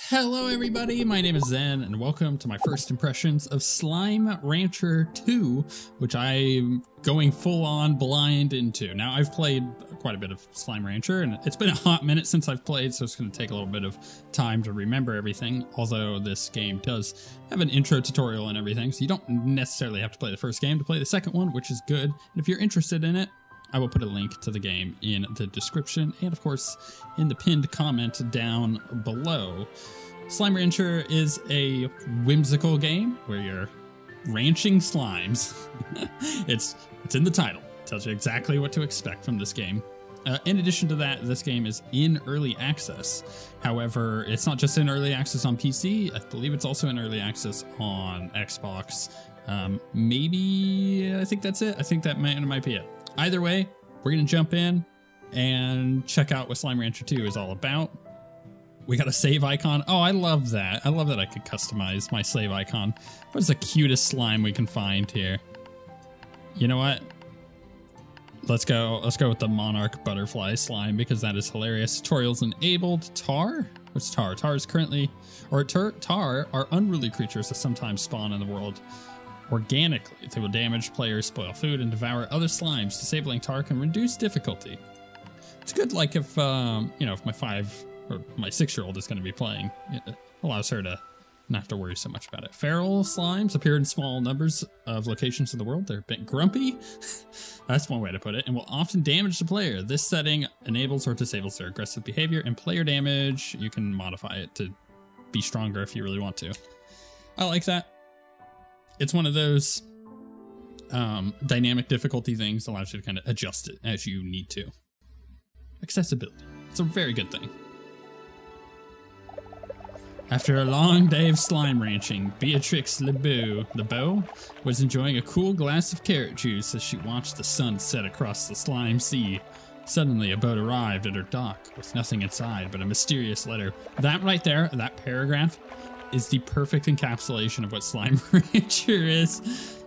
Hello everybody, my name is Zen and welcome to my first impressions of Slime Rancher 2, which I'm going full on blind into. Now I've played quite a bit of Slime Rancher and it's been a hot minute since I've played, so it's going to take a little bit of time to remember everything, although this game does have an intro tutorial and everything, so you don't necessarily have to play the first game to play the second one, which is good. And if you're interested in it, I will put a link to the game in the description and of course in the pinned comment down below. Slime Rancher is a whimsical game where you're ranching slimes. It's in the title. It tells you exactly what to expect from this game. In addition to that, this game is in early access. However, it's not just in early access on PC. I believe it's also in early access on Xbox. Maybe, I think that's it. I think that might be it. Either way, we're going to jump in and check out what Slime Rancher 2 is all about. We got a save icon. Oh, I love that. I love that I could customize my save icon. What is the cutest slime we can find here? You know what? Let's go with the monarch butterfly slime because that is hilarious. Tutorials enabled. Tar? What's tar? Tar is currently, tar are unruly creatures that sometimes spawn in the world organically. They will damage players, spoil food, and devour other slimes. Disabling tar can reduce difficulty. It's good, like if you know, if my 5 or my 6-year-old is going to be playing, it allows her to not have to worry so much about it. Feral slimes appear in small numbers of locations in the world. They're a bit grumpy. That's one way to put it, and will often damage the player. This setting enables or disables their aggressive behavior and player damage. You can modify it to be stronger if you really want to. I like that. It's one of those dynamic difficulty things that allows you to kind of adjust it as you need to. Accessibility. It's a very good thing. After a long day of slime ranching, Beatrix LeBeau was enjoying a cool glass of carrot juice as she watched the sun set across the slime sea. Suddenly, a boat arrived at her dock with nothing inside but a mysterious letter. That right there, that paragraph, is the perfect encapsulation of what Slime Rancher is.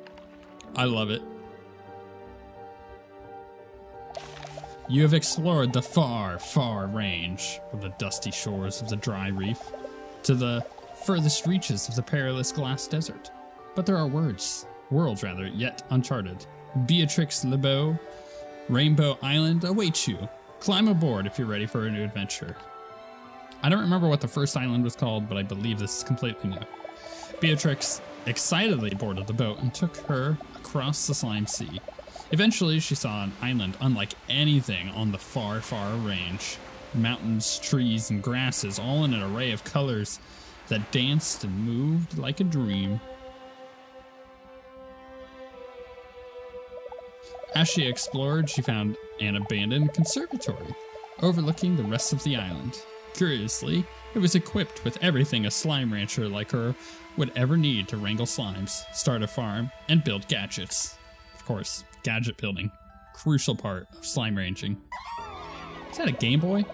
I love it. You have explored the far, far range from the dusty shores of the dry reef to the furthest reaches of the perilous glass desert. But there are worlds yet uncharted. Beatrix LeBeau, Rainbow Island awaits you. Climb aboard if you're ready for a new adventure. I don't remember what the first island was called, but I believe this is completely new. Beatrix excitedly boarded the boat and took her across the slime sea. Eventually, she saw an island unlike anything on the far, far range. Mountains, trees, and grasses, all in an array of colors that danced and moved like a dream. As she explored, she found an abandoned conservatory overlooking the rest of the island. Curiously, it was equipped with everything a slime rancher like her would ever need to wrangle slimes, start a farm, and build gadgets. Of course, gadget building, crucial part of slime ranching. Is that a Game Boy?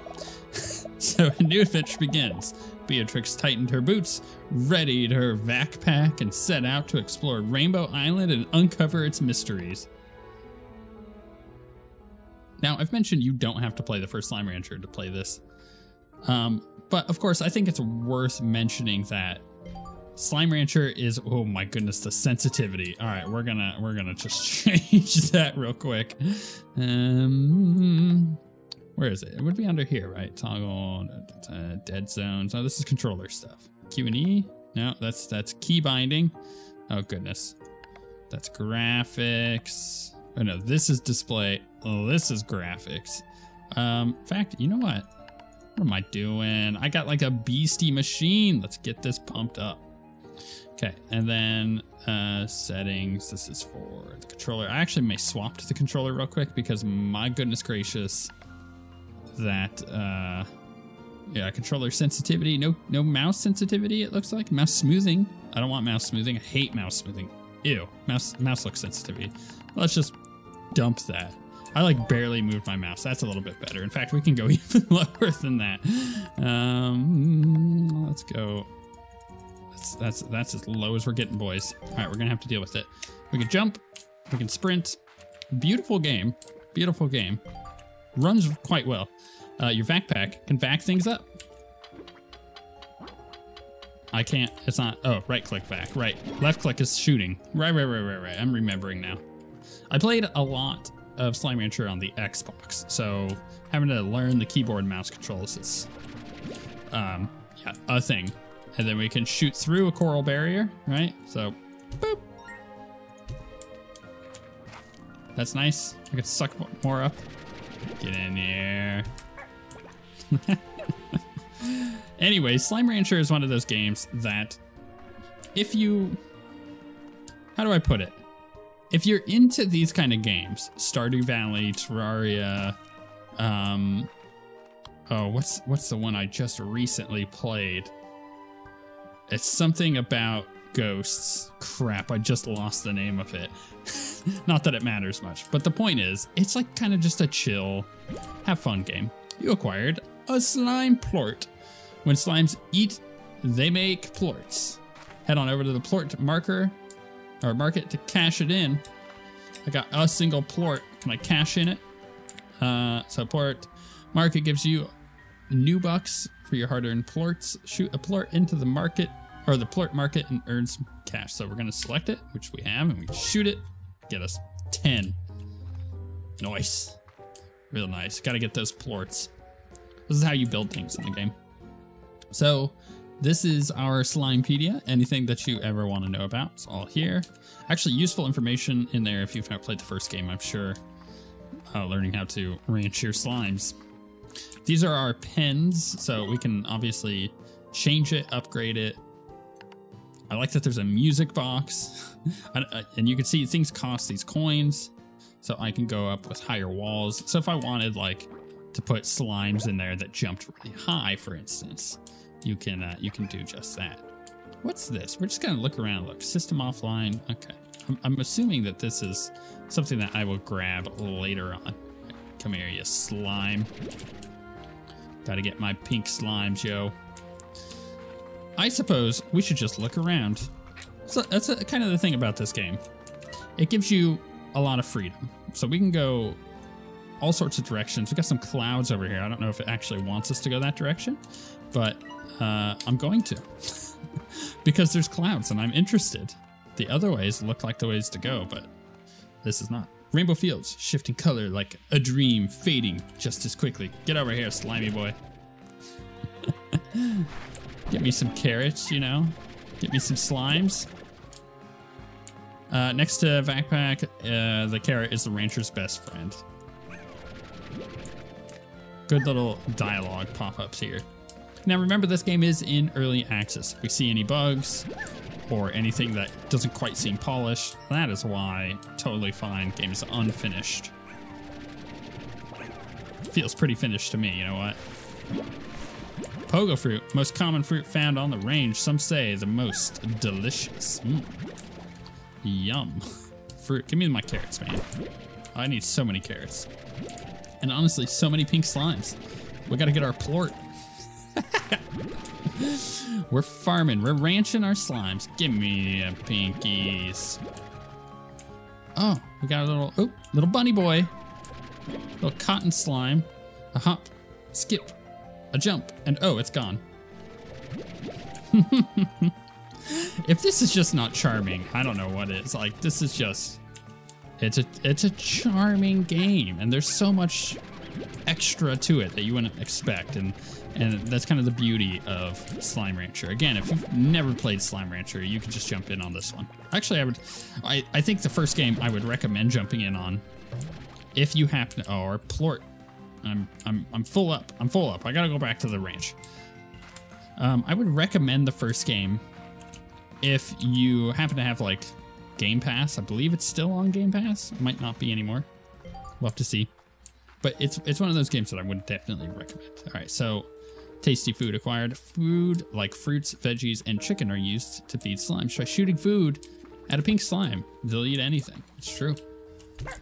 So a new adventure begins. Beatrix tightened her boots, readied her backpack, and set out to explore Rainbow Island and uncover its mysteries. Now, I've mentioned you don't have to play the first Slime Rancher to play this. But of course, I think it's worth mentioning that Slime Rancher is, oh my goodness, the sensitivity. All right, we're gonna just change that real quick. Where is it? It would be under here, right? Toggle, dead zones. Oh, this is controller stuff. Q and E? No, that's key binding. Oh goodness, that's graphics. Oh no, this is display. Oh, this is graphics. In fact, you know what? What am I doing? I got like a beastie machine. Let's get this pumped up. Okay, and then settings. This is for the controller. I actually may swap to the controller real quick because my goodness gracious, that yeah, controller sensitivity. No mouse sensitivity. It looks like mouse smoothing. I don't want mouse smoothing. I hate mouse smoothing. Ew, mouse look sensitivity. Let's just dump that. I like barely moved my mouse. That's a little bit better. In fact, we can go even lower than that. Let's go. That's as low as we're getting, boys. All right, we're gonna have to deal with it. We can jump. We can sprint. Beautiful game. Beautiful game. Runs quite well. Your backpack can back things up. I can't, it's not, oh, right click back, right. Left click is shooting. Right. I'm remembering now. I played a lot of Slime Rancher on the Xbox, so having to learn the keyboard and mouse controls is, yeah, a thing. And then we can shoot through a coral barrier, right? So, boop. That's nice. I can suck more up. Get in here. Anyway, Slime Rancher is one of those games that if you, how do I put it? If you're into these kind of games, Stardew Valley, Terraria, oh, what's the one I just recently played? It's something about ghosts. Crap, I just lost the name of it. Not that it matters much, but the point is, it's like kind of just a chill, have fun game. You acquired a slime plort. When slimes eat, they make plorts. Head on over to the plort marker, or market to cash it in. I got a single plort. Can I cash in it? So plort market gives you new bucks for your hard-earned plorts. Shoot a plort into the market, or the plort market, and earn some cash. So we're gonna select it, which we have, and we shoot it. Get us 10. Nice. Real nice. Gotta get those plorts. This is how you build things in the game. So this is our Slimepedia. Anything that you ever want to know about, it's all here. Actually, useful information in there if you've not played the first game, I'm sure. Learning how to ranch your slimes. These are our pens, so we can obviously change it, upgrade it. I like that there's a music box. And you can see things cost these coins, so I can go up with higher walls. So if I wanted like to put slimes in there that jumped really high, for instance, you can do just that. What's this? We're just gonna look around. Look, system offline. Okay, I'm assuming that this is something that I will grab later on. Come here, you slime. Gotta get my pink slimes, yo. I suppose we should just look around. So that's kind of the thing about this game. It gives you a lot of freedom. So we can go all sorts of directions. We got some clouds over here. I don't know if it actually wants us to go that direction, but I'm going to. Because there's clouds and I'm interested. The other ways look like the ways to go, but this is not. Rainbow fields, shifting color like a dream, fading just as quickly. Get over here, slimy boy. Get me some carrots, you know? Get me some slimes. Next to backpack, the carrot is the rancher's best friend. Good little dialogue pop-ups here. Now remember, this game is in early access. If we see any bugs or anything that doesn't quite seem polished, that is why totally fine. Game is unfinished. Feels pretty finished to me, you know what? Pogo fruit, most common fruit found on the range. Some say the most delicious. Yum. Fruit, give me my carrots, man. I need so many carrots. And honestly, so many pink slimes. We gotta get our plort. We're farming, we're ranching our slimes. Give me a pinkies. Oh, we got a little bunny boy. Little cotton slime. A hop, skip, a jump, and oh, it's gone. If this is just not charming, I don't know what is. Like, this is just, it's a charming game, and there's so much extra to it that you wouldn't expect, and that's kind of the beauty of Slime Rancher. Again, if you've never played Slime Rancher, you can just jump in on this one. Actually, I think the first game I would recommend jumping in on, if you happen to, or plort. I'm full up. I'm full up. I gotta go back to the ranch. I would recommend the first game if you happen to have like Game Pass. I believe it's still on Game Pass. It might not be anymore. We'll have to see. But it's one of those games that I would definitely recommend. All right, so tasty food acquired. Food like fruits, veggies, and chicken are used to feed slimes. Try shooting food at a pink slime. They'll eat anything. It's true.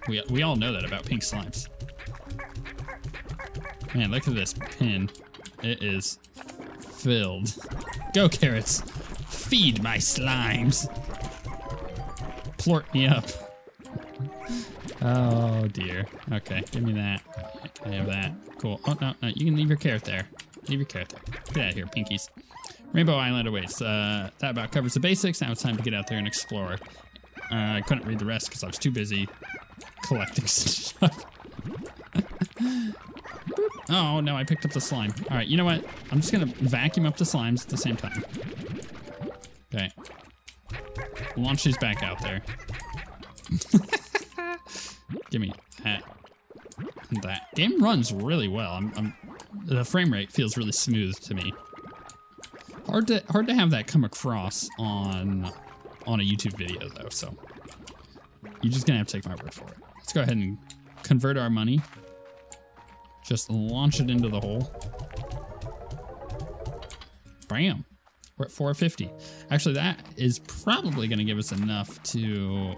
We all know that about pink slimes. Man, look at this pin. It is filled. Go, carrots. Feed my slimes. Plort me up. Oh, dear. Okay, give me that. Can I have that? Cool. Oh, no, you can leave your carrot there. Leave your carrot there. Get out of here, pinkies. Rainbow Island awaits. That about covers the basics. Now it's time to get out there and explore. I couldn't read the rest because I was too busy collecting stuff. Oh, no, I picked up the slime. All right, you know what? I'm just going to vacuum up the slimes at the same time. Okay. Launch these back out there. Give me that. And that. Game runs really well. The frame rate feels really smooth to me. Hard to have that come across on a YouTube video though, so you're just gonna have to take my word for it. Let's go ahead and convert our money. Just launch it into the hole. Bam. We're at 450. Actually, that is probably gonna give us enough to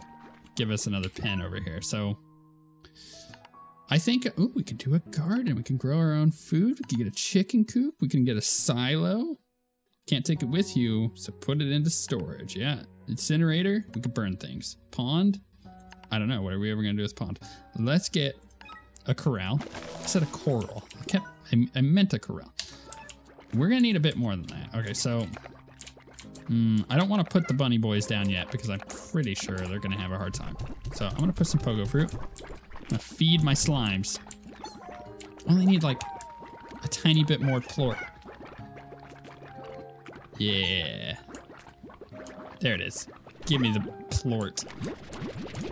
give us another pen over here. So I think, ooh, we can do a garden. We can grow our own food. We can get a chicken coop. We can get a silo. Can't take it with you, so put it into storage. Yeah. Incinerator, we could burn things. Pond, I don't know. What are we ever gonna do with pond? Let's get a corral. I said a coral. I meant a corral. We're gonna need a bit more than that. Okay, so I don't want to put the bunny boys down yet because I'm pretty sure they're gonna have a hard time. So I'm gonna put some pogo fruit. I'm gonna feed my slimes. Only need like a tiny bit more plort. Yeah. There it is. Give me the plort.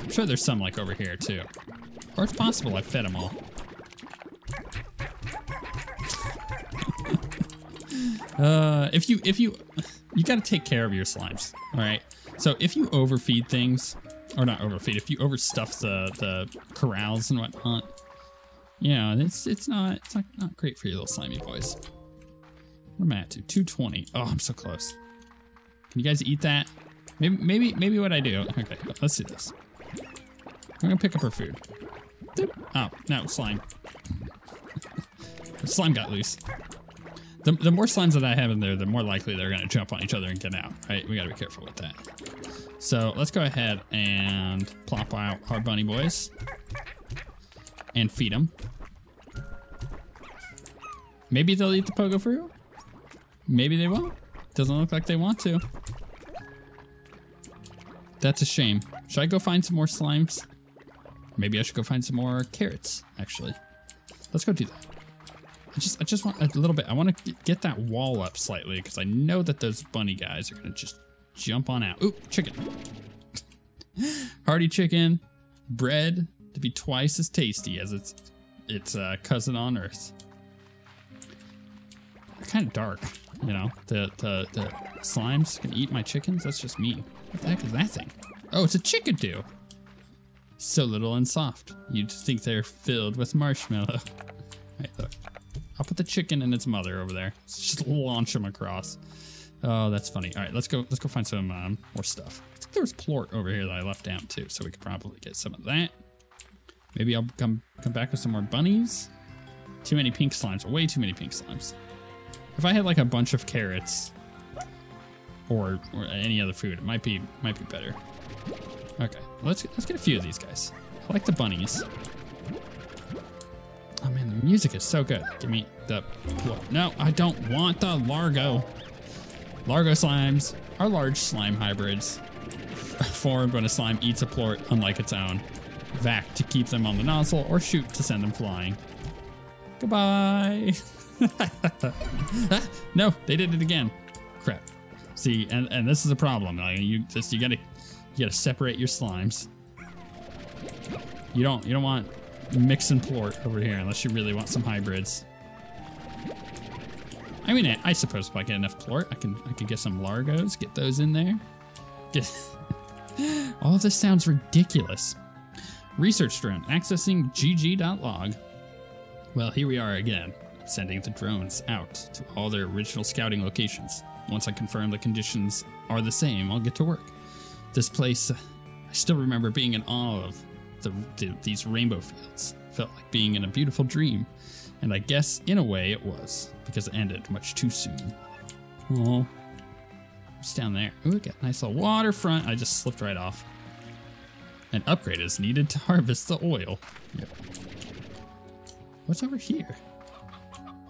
I'm sure there's some like over here too. Or it's possible I fed them all. You gotta take care of your slimes, all right? So if you overfeed things, or not overfeed, if you overstuff the corrals and whatnot, you know, it's not great for your little slimy boys. Where am I at to? 220. Oh, I'm so close. Can you guys eat that? Maybe what I do. Okay, let's do this. I'm gonna pick up her food. Oh, no, slime. The slime got loose. The more slimes that I have in there, the more likely they're gonna jump on each other and get out, right? We gotta be careful with that. So let's go ahead and plop out our bunny boys and feed them. Maybe they'll eat the pogo fruit. Maybe they won't. Doesn't look like they want to. That's a shame. Should I go find some more slimes? Maybe I should go find some more carrots, actually. Let's go do that. I just want a little bit. I want to get that wall up slightly because I know that those bunny guys are going to just jump on out. Ooh, chicken. Hearty chicken. Bread to be twice as tasty as its cousin on Earth. They're kind of dark, you know. The slimes can eat my chickens. That's just mean. What the heck is that thing? Oh, it's a chickadee. So little and soft. You'd think they're filled with marshmallow. Right, look. I'll put the chicken and its mother over there. Let's just launch them across. Oh, that's funny. All right, let's go find some more stuff. I think there was plort over here that I left down too, so we could probably get some of that. Maybe I'll come back with some more bunnies. Too many pink slimes. Way too many pink slimes. If I had like a bunch of carrots or any other food, it might be better. Okay, let's get a few of these guys. I like the bunnies. Oh man, the music is so good. Give me the plort. No, I don't want the Largo. Largo slimes are large slime hybrids formed when a slime eats a plort unlike its own. Vac to keep them on the nozzle or shoot to send them flying. Goodbye. No, they did it again. Crap. See, and this is a problem. You gotta separate your slimes. You don't want mix and plort over here unless you really want some hybrids. I mean, I suppose if I get enough plort, I can get some Largos, get those in there. All of this sounds ridiculous. Research drone accessing gg.log. Well, here we are again, sending the drones out to all their original scouting locations. Once I confirm the conditions are the same, I'll get to work. This place, I still remember being in awe of these rainbow fields. Felt like being in a beautiful dream. And I guess, in a way, it was, because it ended much too soon. Oh, what's down there? Ooh, got a nice little waterfront. I just slipped right off. An upgrade is needed to harvest the oil. Yep. What's over here?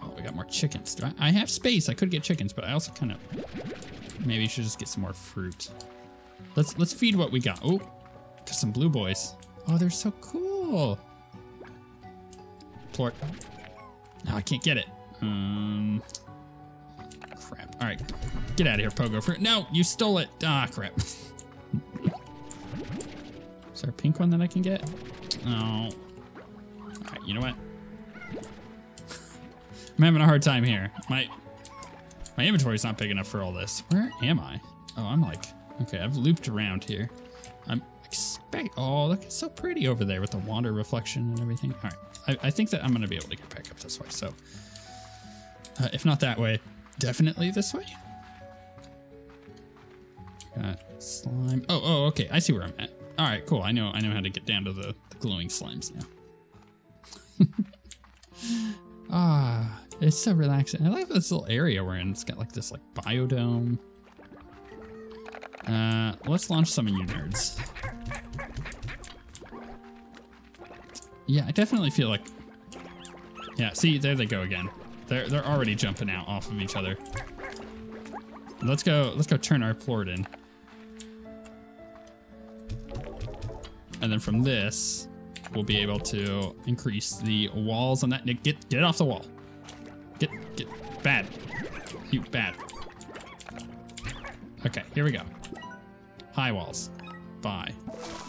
Oh, we got more chickens. I have space. I could get chickens, but I also kind of maybe should just get some more fruit. Let's feed what we got. Oh, got some blue boys. Oh, they're so cool. Plort. No, I can't get it. Crap. All right, get out of here, Pogo fruit. No, you stole it. Ah, crap. Is there a pink one that I can get? No. All right, you know what? I'm having a hard time here. My inventory's not big enough for all this. Where am I? Oh, I'm like, okay, I've looped around here. Oh, look, it's so pretty over there with the water reflection and everything. All right, I think that I'm gonna be able to get back up this way. So, if not that way, definitely this way. Got slime. Oh, okay, I see where I'm at. All right, cool. I know how to get down to the glowing slimes now. Ah, it's so relaxing. I like this little area we're in. It's got like this like biodome. Let's launch some of you nerds. Yeah, I definitely feel like, yeah, see, there they go again. They're already jumping out off of each other. Let's go turn our plort in. And then from this, we'll be able to increase the walls on that. Nick, get off the wall. Get bad. You bad. Okay, here we go. High walls. Bye.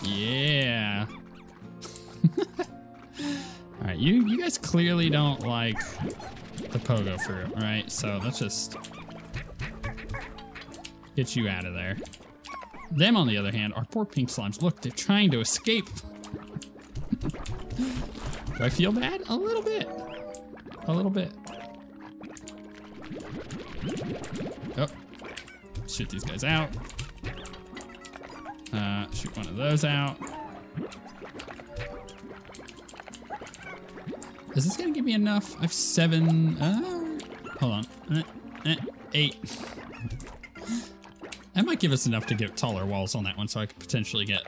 Yeah. All right, you guys clearly don't like the pogo fruit, right? So let's just get you out of there. Them, on the other hand, are poor pink slimes. Look, they're trying to escape. Do I feel bad? A little bit. A little bit. Oh. Shoot these guys out. Shoot one of those out. Is this gonna give me enough? I have 7. Hold on. 8. That might give us enough to get taller walls on that one, so I could potentially get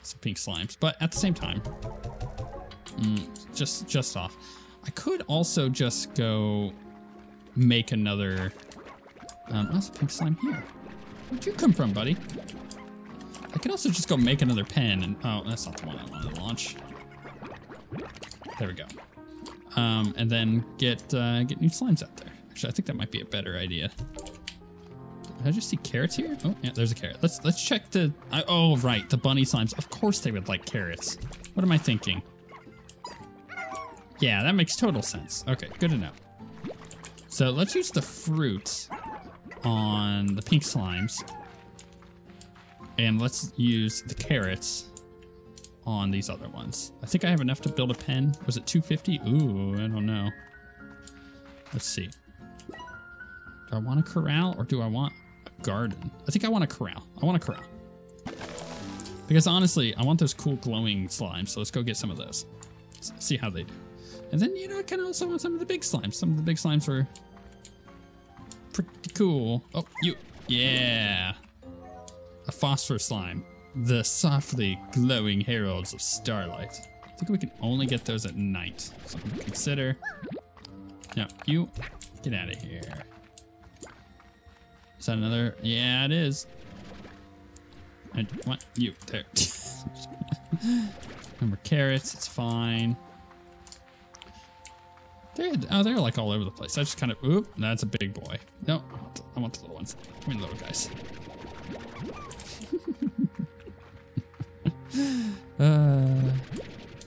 some pink slimes. But at the same time, just off. I could also just go make another. There's a pink slime here. Where'd you come from, buddy? I could also just go make another pen, and oh, that's not the one I wanted to launch. There we go. And then get new slimes out there. Actually, I think that might be a better idea. Did I just see carrots here? Oh, yeah, there's a carrot. Let's check the. Oh, right, the bunny slimes. Of course they would like carrots. What am I thinking? Yeah, that makes total sense. Okay, good to know. So let's use the fruit on the pink slimes, and let's use the carrots on these other ones. I think I have enough to build a pen. Was it 250? Ooh, I don't know. Let's see. Do I want a corral or do I want a garden? I think I want a corral. I want a corral. Because honestly, I want those cool glowing slimes, so let's go get some of those. Let's see how they do. And then, you know, I kind of also want some of the big slimes. Some of the big slimes were pretty cool. Oh, yeah. A phosphor slime. The softly glowing heralds of starlight. I think we can only get those at night. Something to consider. No, you get out of here. Is that another? Yeah, it is. I want you there. No more carrots. It's fine. They're like all over the place. I just kind of. Oop, that's a big boy. No, I want the little ones. Give me the little guys.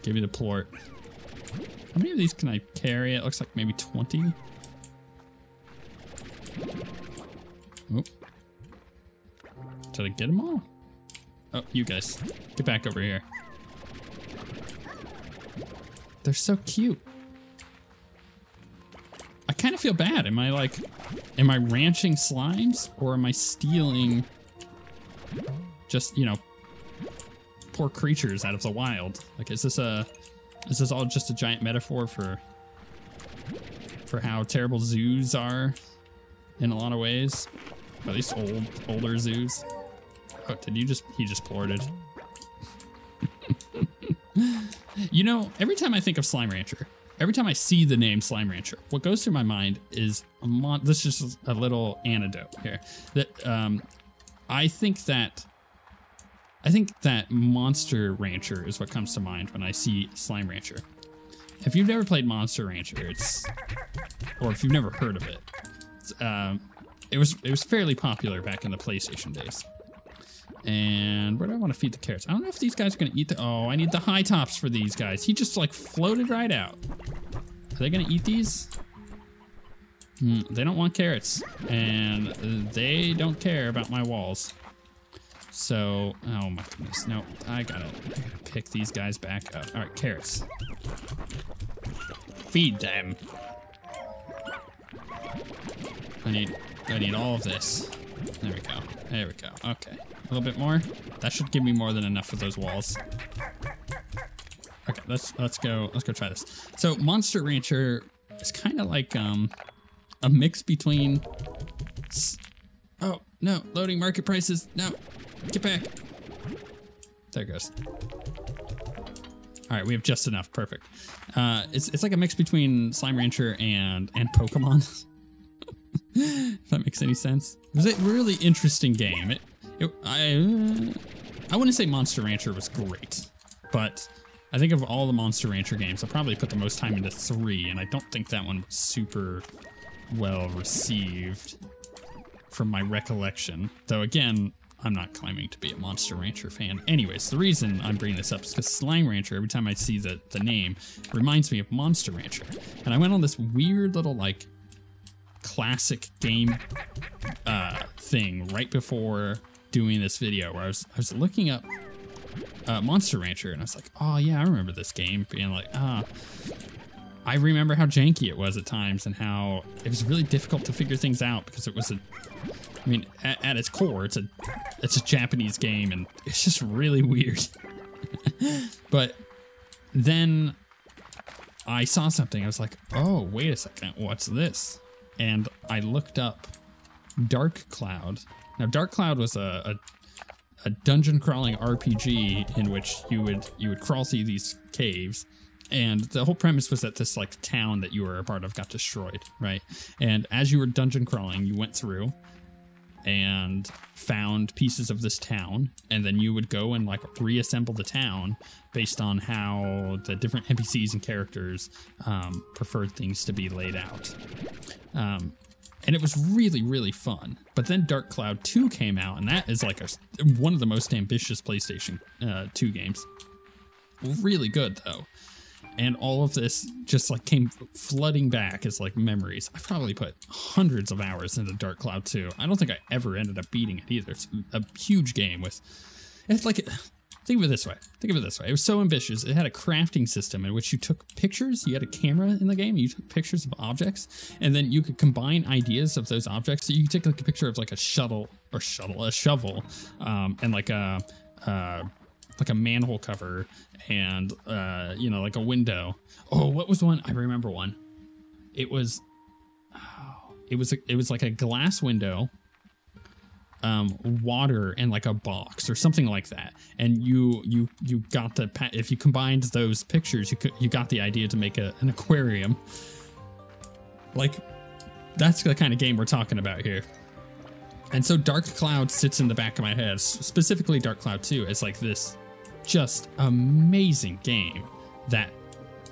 Give me the plort. How many of these can I carry? It looks like maybe 20. Oop. Did I get them all? Oh, you guys, get back over here. They're so cute. I kind of feel bad. Am I ranching slimes, or am I stealing just, you know, poor creatures out of the wild? Like, is this all just a giant metaphor for how terrible zoos are in a lot of ways? At least older zoos. Oh, he just plorted. You know, every time I think of Slime Rancher, every time I see the name Slime Rancher, what goes through my mind is this is just a little anecdote here. That I think that Monster Rancher is what comes to mind when I see Slime Rancher. If you've never played Monster Rancher, or if you've never heard of it, it was fairly popular back in the PlayStation days. And where do I want to feed the carrots? I don't know if these guys are going to eat oh, I need the high tops for these guys. He just like floated right out. Are they going to eat these? They don't want carrots. And they don't care about my walls. So, oh my goodness. No, I gotta pick these guys back up. All right, carrots. Feed them. I need all of this. There we go. There we go. Okay. A little bit more. That should give me more than enough for those walls. Okay, let's go try this. So Monster Rancher is kind of like a mix between oh, no, loading market prices. No. Get back. There it goes. All right, we have just enough. Perfect. It's like a mix between Slime Rancher and Pokemon. If that makes any sense. It was a really interesting game. I wouldn't say Monster Rancher was great, but I think of all the Monster Rancher games, I probably put the most time into 3, and I don't think that one was super well received from my recollection. Though again, I'm not claiming to be a Monster Rancher fan. Anyways, the reason I'm bringing this up is because Slime Rancher, every time I see the name, reminds me of Monster Rancher. And I went on this weird little, like, classic game thing right before doing this video where I was looking up Monster Rancher, and I was like, oh yeah, I remember this game. Being like, I remember how janky it was at times and how it was really difficult to figure things out because it was I mean, at its core, it's a Japanese game, and it's just really weird. But then I saw something. I was like, oh, wait a second. What's this? And I looked up Dark Cloud. Now, Dark Cloud was a dungeon crawling RPG in which you would crawl through these caves. And the whole premise was that this like town that you were a part of got destroyed, right? And as you were dungeon crawling, you went through and found pieces of this town, and then you would go and like reassemble the town based on how the different NPCs and characters preferred things to be laid out. And it was really, really fun. But then Dark Cloud 2 came out, and that is like one of the most ambitious PlayStation 2 games. Really good though. And all of this just like came flooding back as like memories. I've probably put hundreds of hours into Dark Cloud 2. I don't think I ever ended up beating it either. It's a huge game it's like, think of it this way. It was so ambitious. It had a crafting system in which you took pictures. You had a camera in the game. You took pictures of objects, and then you could combine ideas of those objects. So you could take like a picture of like a shovel, and like a manhole cover, and you know, like a window. Oh, what was one? I remember one. It was like a glass window, water, and like a box or something like that. And you got if you combined those pictures, you got the idea to make an aquarium. Like, that's the kind of game we're talking about here. And so Dark Cloud sits in the back of my head, specifically Dark Cloud 2, is like this just amazing game that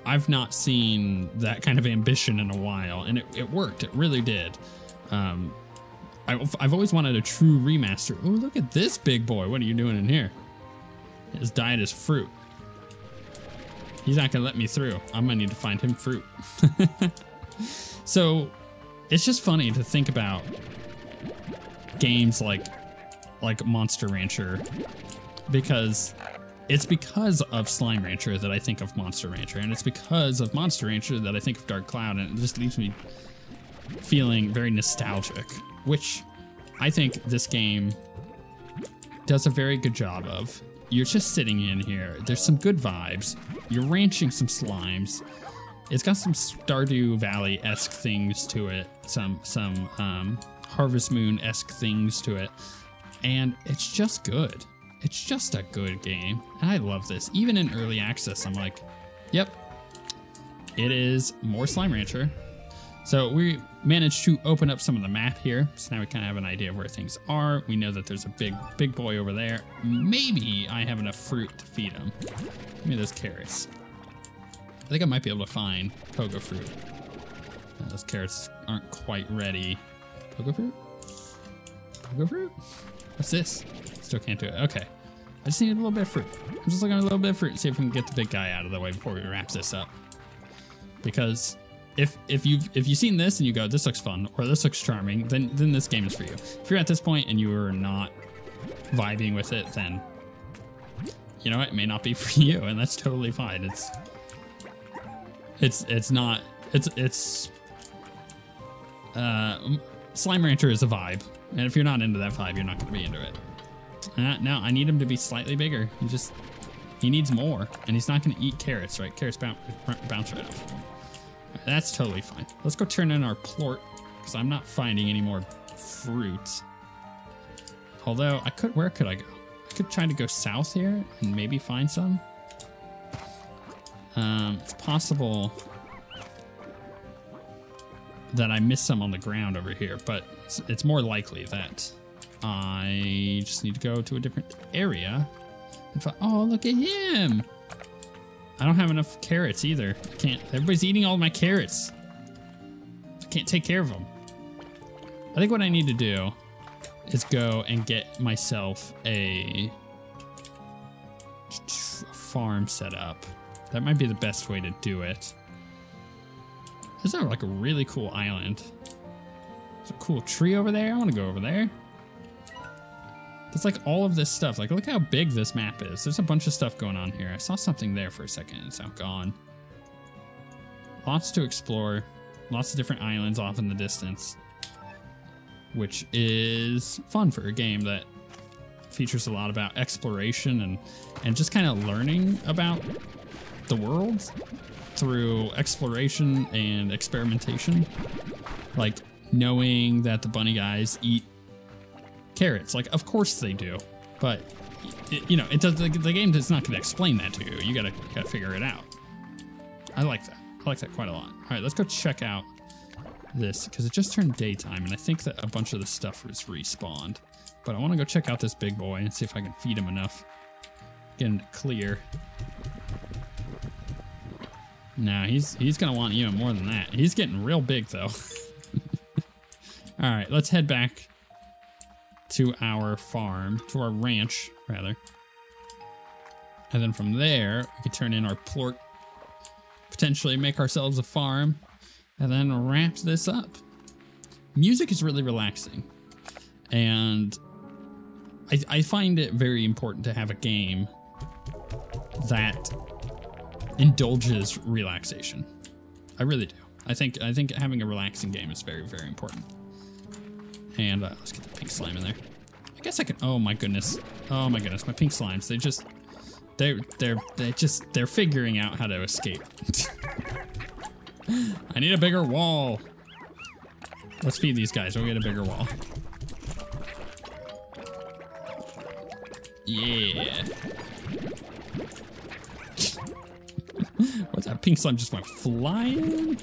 I've not seen that kind of ambition in a while, and it worked. It really did. I've always wanted a true remaster. Oh, look at this big boy. What are you doing in here? His diet is fruit. He's not gonna let me through. I'm gonna need to find him fruit. So it's just funny to think about games like Monster Rancher, because it's because of Slime Rancher that I think of Monster Rancher, and it's because of Monster Rancher that I think of Dark Cloud, and it just leaves me feeling very nostalgic, which I think this game does a very good job of. You're just sitting in here. There's some good vibes. You're ranching some slimes. It's got some Stardew Valley-esque things to it, some Harvest Moon-esque things to it, and it's just good. It's just a good game, and I love this. Even in early access, I'm like, yep, it is more Slime Rancher. So we managed to open up some of the map here. So now we kind of have an idea of where things are. We know that there's a big boy over there. Maybe I have enough fruit to feed him. Give me those carrots. I think I might be able to find pogo fruit. Those carrots aren't quite ready. Pogo fruit? Pogo fruit? What's this? Still can't do it. Okay. I just need a little bit of fruit. I'm just looking at a little bit of fruit and see if we can get the big guy out of the way before we wrap this up. Because if you've seen this and you go, this looks fun or this looks charming, then this game is for you. If you're at this point and you are not vibing with it, then you know what, it may not be for you, and that's totally fine. Slime Rancher is a vibe, and if you're not into that vibe, you're not going to be into it. Now I need him to be slightly bigger. He needs more, and he's not going to eat carrots, right? Carrots bounce right off. That's totally fine. Let's go turn in our plort, because I'm not finding any more fruit. Although where could I go? I could try to go south here and maybe find some. It's possible that I missed some on the ground over here, but it's more likely that I just need to go to a different area. Oh, look at him! I don't have enough carrots either. I can't. Everybody's eating all my carrots. I can't take care of them. I think what I need to do is go and get myself a farm set up. That might be the best way to do it. This is like a really cool island. There's a cool tree over there. I want to go over there. There's like all of this stuff. Like, look how big this map is. There's a bunch of stuff going on here. I saw something there for a second. It's now gone. Lots to explore. Lots of different islands off in the distance, which is fun for a game that features a lot about exploration and just kind of learning about the world through exploration and experimentation. Like knowing that the bunny guys eat carrots. Like, of course they do, but you know, it does. The game is not going to explain that to you. You gotta figure it out. I like that. I like that quite a lot. All right, let's go check out this because it just turned daytime, and I think that a bunch of the stuff was respawned. But I want to go check out this big boy and see if I can feed him enough. Get him to clear. No, he's gonna want even more than that. He's getting real big though. All right, let's head back to our farm, to our ranch rather. And then from there, we could turn in our plort, potentially make ourselves a farm, and then wrap this up. Music is really relaxing, and I find it very important to have a game that indulges relaxation. I really do. I think having a relaxing game is very, very important. And let's get the pink slime in there. I guess I can. Oh my goodness. Oh my goodness. My pink slimes. They're figuring out how to escape. I need a bigger wall. Let's feed these guys. We'll get a bigger wall. Yeah. What's that? Pink slime just went flying.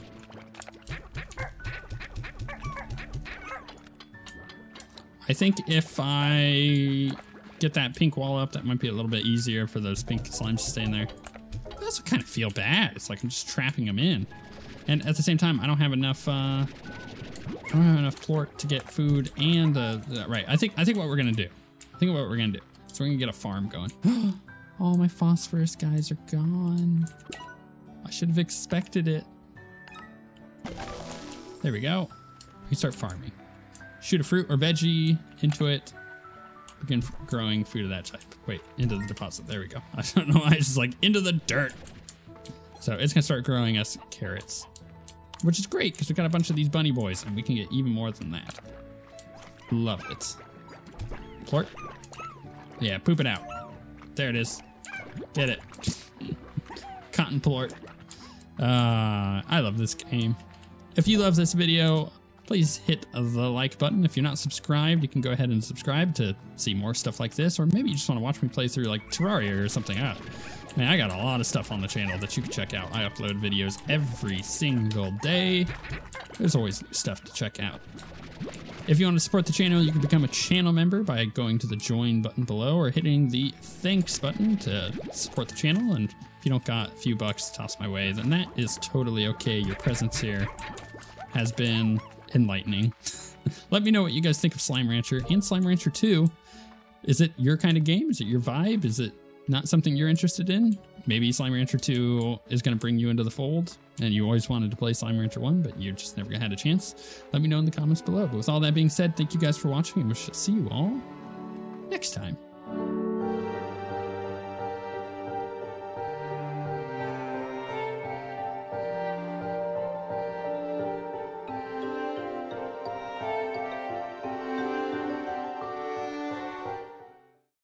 I think if I get that pink wall up, that might be a little bit easier for those pink slimes to stay in there. I also kind of feel bad. It's like I'm just trapping them in. And at the same time, I don't have enough plort to get food and right. I think what we're gonna do. So we're gonna get a farm going. All my phosphorus guys are gone. I should have expected it. There we go. We can start farming. Shoot a fruit or veggie into it. Begin growing food of that type. Wait, into the deposit. There we go. I don't know why it's just like into the dirt. So it's gonna start growing us carrots, which is great because we got a bunch of these bunny boys and we can get even more than that. Love it. Plort. Yeah, poop it out. There it is. Get it. Cotton plort. I love this game. If you love this video, please hit the like button. If you're not subscribed, you can go ahead and subscribe to see more stuff like this, or maybe you just want to watch me play through like Terraria or something. Man, I got a lot of stuff on the channel that you can check out. I upload videos every single day. There's always new stuff to check out. If you want to support the channel, you can become a channel member by going to the join button below or hitting the thanks button to support the channel. And if you don't got a few bucks to toss my way, then that is totally okay. Your presence here has been enlightening. Let me know what you guys think of Slime Rancher and Slime Rancher 2. Is it your kind of game? Is it your vibe? Is it not something you're interested in? Maybe Slime Rancher 2 is going to bring you into the fold and you always wanted to play Slime Rancher 1, but you just never had a chance. Let me know in the comments below. But with all that being said, thank you guys for watching and we shall see you all next time.